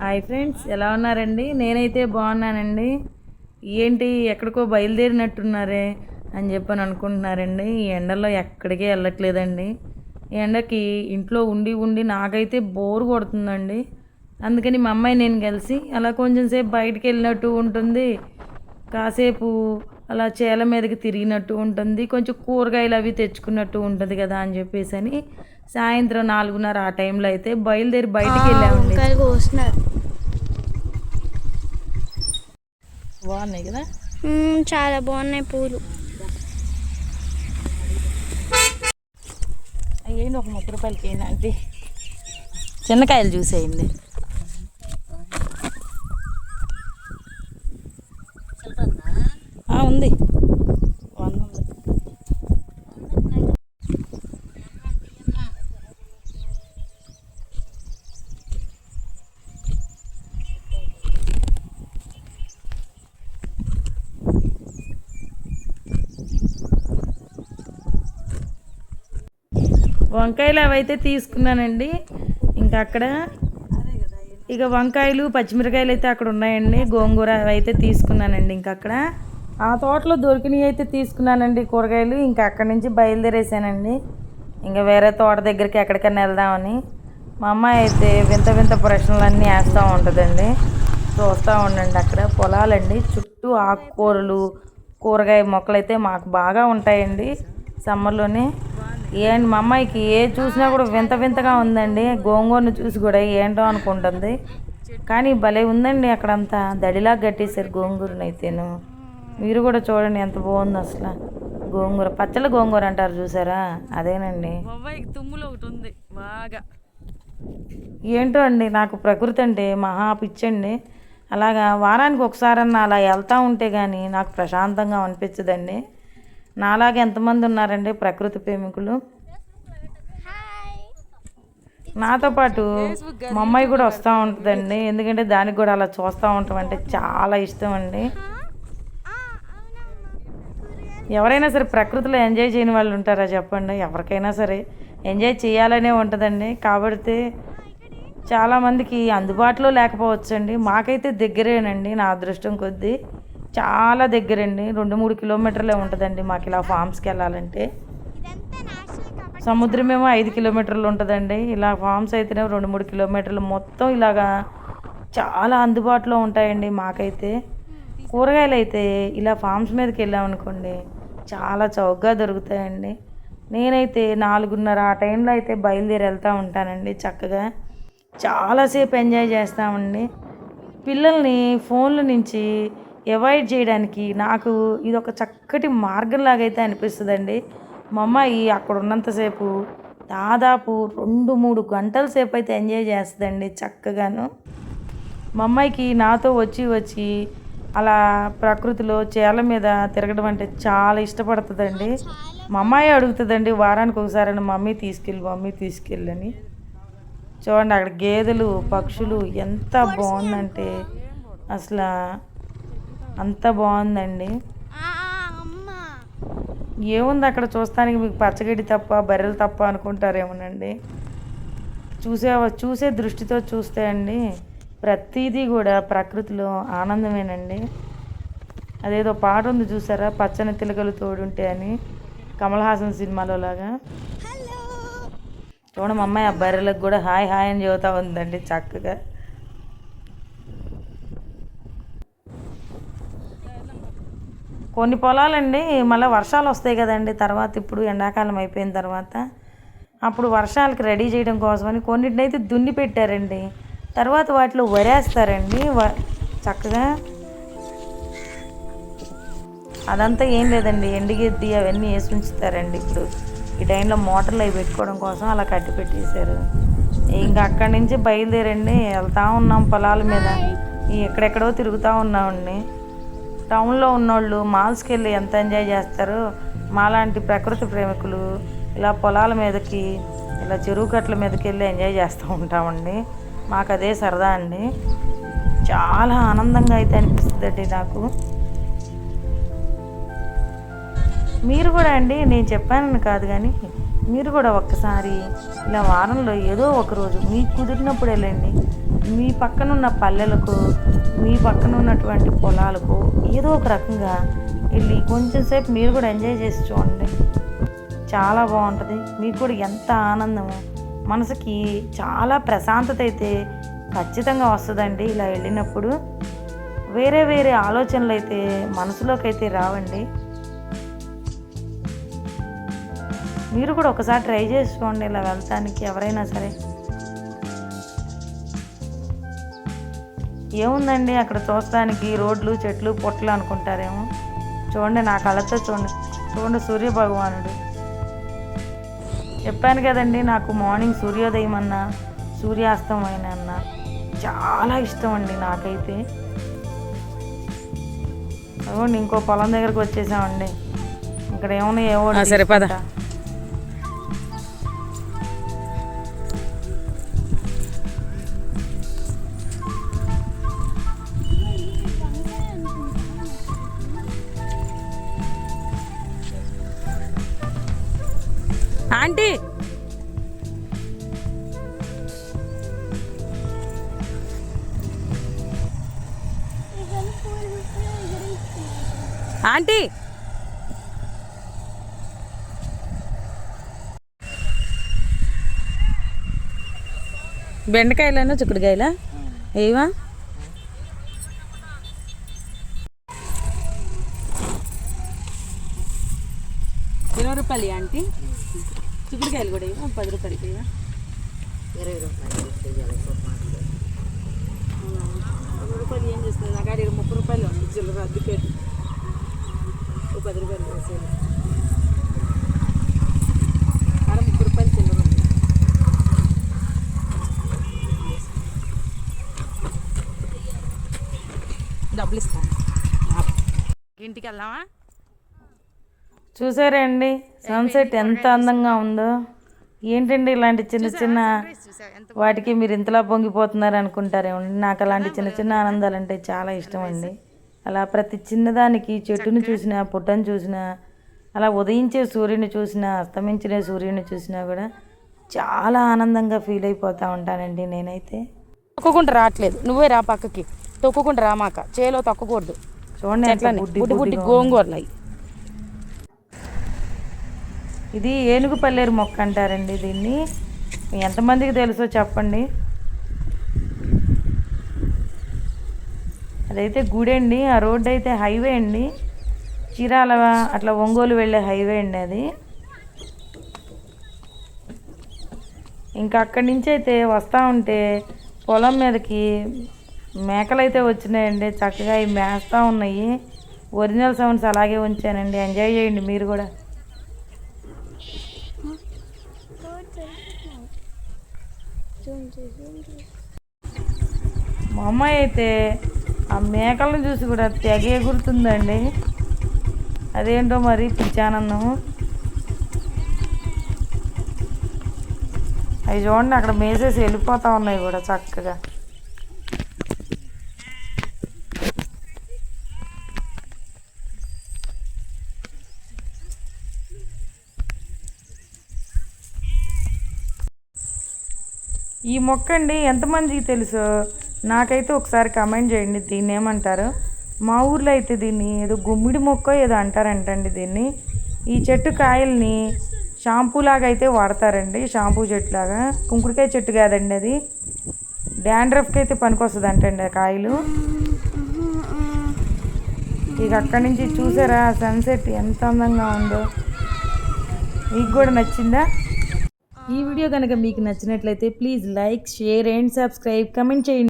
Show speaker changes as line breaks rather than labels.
Hi friends, ఎలా ఉన్నారండి? నేనైతే బాగున్నానండి. ఏంటి ఎక్కడికో బయలుదేరినట్టున్నారే అని చెప్పని అనుకుంటున్నారండి. ఈ ఎండలో ఎక్కడికి వెళ్ళట్లేదండి. ఈ ఎండకి ఇంట్లో ఉండి ఉండి నాకైతే బోర్ కొడుతుందండి. అందుకని మా అమ్మాయి నేను కలిసి అలా కొంచెం సేపు బయటికి వెళ్ళినట్టు ఉంటుంది, కాసేపు అలా చేల మీదకి తిరిగినట్టు ఉంటుంది, కొంచెం కూరగాయలు అవి తెచ్చుకున్నట్టు ఉంటుంది కదా అని చెప్పేసి అని సాయంత్రం 4:30 ఆ టైంలో అయితే బయలుదేరి బయటికి వెళ్ళామండి. బాగున్నాయి కదా.
చాలా బాగున్నాయి పూలు.
అయ్యేయండి, ఒక 30 రూపాయలకి అయినా అంటే చిన్నకాయలు చూసేయండి. ఉంది 100 ఉంది. వంకాయలు అవైతే తీసుకున్నానండి. ఇంకా అక్కడ ఇక వంకాయలు పచ్చిమిరకాయలు అయితే అక్కడ ఉన్నాయండి. గోంగూర అవైతే తీసుకున్నానండి. ఇంకా అక్కడ ఆ తోటలో దొరికినవి అయితే తీసుకున్నానండి కూరగాయలు. ఇంకా అక్కడి నుంచి బయలుదేరేసానండి. ఇంకా వేరే తోట దగ్గరికి ఎక్కడికైనా వెళ్దామని. మా అమ్మాయి అయితే వింత వింత ప్రశ్నలన్నీ వేస్తూ ఉంటుందండి. చూస్తూ ఉండండి. అక్కడ పొలాలండి, చుట్టూ ఆకుకూరలు కూరగాయ మొక్కలు అయితే మాకు బాగా ఉంటాయండి సమ్మర్లోనే. ఏంటి మా అమ్మాయికి ఏ చూసినా కూడా వింత వింతగా ఉందండి. గోంగూరను చూసి కూడా ఏంటో అనుకుంటుంది, కానీ భలే ఉందండి. అక్కడంతా దడిలాగా కట్టేశారు గోంగూరను అయితేను. మీరు కూడా చూడండి ఎంత బాగుంది అసలు. గోంగూర పచ్చళ్ళ గోంగూర అంటారు చూసారా, అదేనండి. తుమ్ములు ఒకటి ఉంది బాగా. ఏంటో అండి, నాకు ప్రకృతి అంటే మహా పిచ్చండి. అలాగా వారానికి ఒకసారన్నా అలా వెళ్తూ ఉంటే కానీ నాకు ప్రశాంతంగా అనిపించదండి. నాలాగా ఎంతమంది ఉన్నారండి ప్రకృతి ప్రేమికులు? నాతో పాటు మా అమ్మాయి కూడా వస్తూ ఉంటుందండి. ఎందుకంటే దానికి కూడా అలా చూస్తూ ఉంటాం అంటే చాలా ఇష్టం అండి. ఎవరైనా సరే ప్రకృతిలో ఎంజాయ్ చేయని వాళ్ళు ఉంటారా చెప్పండి? ఎవరికైనా సరే ఎంజాయ్ చేయాలనే ఉంటుందండి. కాబట్టి చాలామందికి అందుబాటులో లేకపోవచ్చండి. మాకైతే దగ్గరేనండి, నా అదృష్టం కొద్దీ చాలా దగ్గరండి. 2-3 కిలోమీటర్లే ఉంటుందండి మాకు ఇలా ఫామ్స్కి వెళ్ళాలంటే. సముద్రమేమో 5 కిలోమీటర్లు ఉంటుందండి. ఇలా ఫామ్స్ అయితేనే 2-3 కిలోమీటర్లు. మొత్తం ఇలాగా చాలా అందుబాటులో ఉంటాయండి మాకైతే. కూరగాయలు అయితే ఇలా ఫామ్స్ మీదకి వెళ్ళామనుకోండి చాలా చౌకగా దొరుకుతాయండి. నేనైతే 4:30 ఆ టైంలో అయితే బయలుదేరి వెళ్తూ ఉంటానండి. చక్కగా చాలాసేపు ఎంజాయ్ చేస్తామండి. పిల్లల్ని ఫోన్ల నుంచి అవాయిడ్ చేయడానికి నాకు ఇది ఒక చక్కటి మార్గంలాగా అయితే అనిపిస్తుందండి. మా అమ్మాయి అక్కడ ఉన్నంతసేపు దాదాపు 2-3 గంటల సేపు అయితే ఎంజాయ్ చేస్తుందండి చక్కగాను. మా అమ్మాయికి నాతో వచ్చి వచ్చి అలా ప్రకృతిలో చేల మీద తిరగడం అంటే చాలా ఇష్టపడుతుందండి. మా అమ్మాయి అడుగుతుందండి వారానికి ఒకసారి మమ్మీ తీసుకెళ్ళని. చూడండి అక్కడ గేదెలు పక్షులు ఎంత బాగుందంటే అసలు అంత బాగుందండి. ఏముంది అక్కడ చూస్తానికి, మీకు పచ్చగడ్డి తప్ప బర్రెలు తప్ప అనుకుంటారేమోనండి. చూసే దృష్టితో చూస్తే అండి ప్రతిదీ కూడా ప్రకృతిలో ఆనందమేనండి. అదేదో పాట ఉంది చూసారా, పచ్చని తిలకలు తోడుంటే అని, కమల్ హాసన్ సినిమాలో లాగా. చూడండి మా అమ్మాయి ఆ బర్రెలకు కూడా హాయ్ హాయ్ అని చెబుతూ ఉందండి చక్కగా. కొన్ని పొలాలండి మళ్ళీ వర్షాలు వస్తాయి కదండి తర్వాత, ఇప్పుడు ఎండాకాలం అయిపోయిన తర్వాత అప్పుడు వర్షాలకి రెడీ చేయడం కోసమని కొన్నిటిని అయితే దున్ని పెట్టారండి. తర్వాత వాటిలో వరేస్తారండి చక్కగా. అదంతా ఏం లేదండి, ఎండుగెద్ది అవన్నీ వేసి ఉంచుతారండి. ఇప్పుడు ఈ టైంలో మోటార్లు అవి పెట్టుకోవడం కోసం అలా కట్టి పెట్టేశారు. ఇంకా అక్కడి నుంచి బయలుదేరండి వెళ్తూ ఉన్నాం పొలాల మీద. ఎక్కడెక్కడో తిరుగుతూ ఉన్నామండి. టౌన్లో ఉన్నోళ్ళు మాల్స్కి వెళ్ళి ఎంత ఎంజాయ్ చేస్తారో మాలాంటి ప్రకృతి ప్రేమికులు ఇలా పొలాల మీదకి, ఇలా చెరువు కట్టల మీదకి వెళ్ళి ఎంజాయ్ చేస్తూ ఉంటామండి. మాకు అదే సరదా అండి. చాలా ఆనందంగా అయితే అనిపిస్తుందండి నాకు. మీరు కూడా అండి, నేను చెప్పానని కాదు కానీ మీరు కూడా ఒక్కసారి ఇలా వారంలో ఏదో ఒకరోజు మీకు కుదిరినప్పుడు వెళ్ళండి. మీ పక్కన ఉన్న పల్లెలకు, మీ పక్కన ఉన్నటువంటి పొలాలకు ఏదో ఒక రకంగా వెళ్ళి కొంచెం సేపు మీరు కూడా ఎంజాయ్ చేసి చూడండి. చాలా బాగుంటుంది. మీకు కూడా ఎంత ఆనందము, మనసుకి చాలా ప్రశాంతత అయితే ఖచ్చితంగా వస్తుందండి ఇలా వెళ్ళినప్పుడు. వేరే వేరే ఆలోచనలు అయితే మనసులోకి అయితే రావండి. మీరు కూడా ఒకసారి ట్రై చేసుకోండి ఇలా వెళ్తానికి ఎవరైనా సరే. ఏముందండి అక్కడ చూస్తానికి రోడ్లు, చెట్లు, పొట్లు అనుకుంటారేమో. చూడండి నా కళ్ళతో చూడండి సూర్య భగవానుడు. చెప్పాను కదండి, నాకు మార్నింగ్ సూర్యోదయం అన్నా సూర్యాస్తమయం అన్నా చాలా ఇష్టం అండి నాకైతే. అదిగోండి ఇంకో పొలం దగ్గరకు వచ్చేసామండి. ఇక్కడ ఏమున్నాయి ఏవో
సరిపదా. ఆంటీ ఆంటీ బెండకాయలన్నా చిక్కుడుకాయలా ఏవా? ₹20 ఆంటీ. చిక్కుడుకాయలు కూడా ఇవ్వ, ₹10 ఇవ్వ. 20 రూపాయలు ఏం చేస్తుంది? నా కాడ ₹30 ఉంది చిల్లర అద్దెకేటు. ₹10 వేసేది ఆడ ₹30 చిల్లర ఉంది. డబ్బులు ఇస్తాను. ఇంటికి వెళ్దామా?
చూసారండి సన్సెట్ ఎంత అందంగా ఉందో. ఏంటండి ఇలాంటి చిన్న చిన్న వాటికి మీరు ఇంతలా పొంగిపోతున్నారు అనుకుంటారేమో. నాకు అలాంటి చిన్న చిన్న ఆనందాలు అంటే చాలా ఇష్టం అండి. అలా ప్రతి చిన్నదానికి చెట్టును చూసినా, పుట్టను చూసినా, అలా ఉదయించే సూర్యుని చూసినా, అస్తమించిన సూర్యుని చూసినా కూడా చాలా ఆనందంగా ఫీల్ అయిపోతూ ఉంటానండి నేనైతే.
తొక్కకుండా రావట్లేదు, నువ్వే రా పక్కకి. తొక్కకుండా రామాక, చేలో తొక్కకూడదు.
చూడండి
ఎట్లా బుడ్డి బుడ్డి గోంగూరలు.
ఇది ఏనుగు పల్లేరు మొక్క అంటారండి దీన్ని. ఎంతమందికి తెలుసో చెప్పండి. అదైతే గుడి అండి. ఆ రోడ్డు అయితే హైవే అండి, చీరాల అట్లా ఒంగోలు వెళ్ళే హైవే అండి అది. ఇంకా అక్కడి నుంచి అయితే వస్తూ ఉంటే పొలం మీదకి మేకలు అయితే వచ్చినాయండి. చక్కగా ఇవి మేస్తూ ఉన్నాయి. ఒరిజినల్ సౌండ్స్ అలాగే ఉంచానండి. ఎంజాయ్ చేయండి మీరు కూడా. మా అమ్మాయి అయితే ఆ మేకలను చూసి కూడా తెగ ఎగురుతుందండి. అదేంటో మరి పిచ్చానందం. అవి చూడండి అక్కడ మేసేసి వెళ్ళిపోతూ ఉన్నాయి కూడా చక్కగా. ఈ మొక్క అండి ఎంతమందికి తెలుసు నాకైతే ఒకసారి కమెంట్ చేయండి. దీన్ని ఏమంటారు? మా ఊర్లో అయితే దీన్ని ఏదో గుమ్మిడి మొక్క ఏదో అంటారంటండి దీన్ని. ఈ చెట్టు కాయల్ని షాంపూ లాగా అయితే వాడతారండి. షాంపూ చెట్టు లాగా. కుంకుడుకాయ చెట్టు కాదండి అది. డాండ్రఫ్కి అయితే పనికొస్తుంది అంటండి ఆ కాయలు. ఇక అక్కడి నుంచి చూసారా సన్సెట్ ఎంత అందంగా ఉందో. మీకు కూడా నచ్చిందా? ఈ వీడియో కనుక మీకు నచ్చినట్లయితే please like, share and subscribe, comment చేయండి.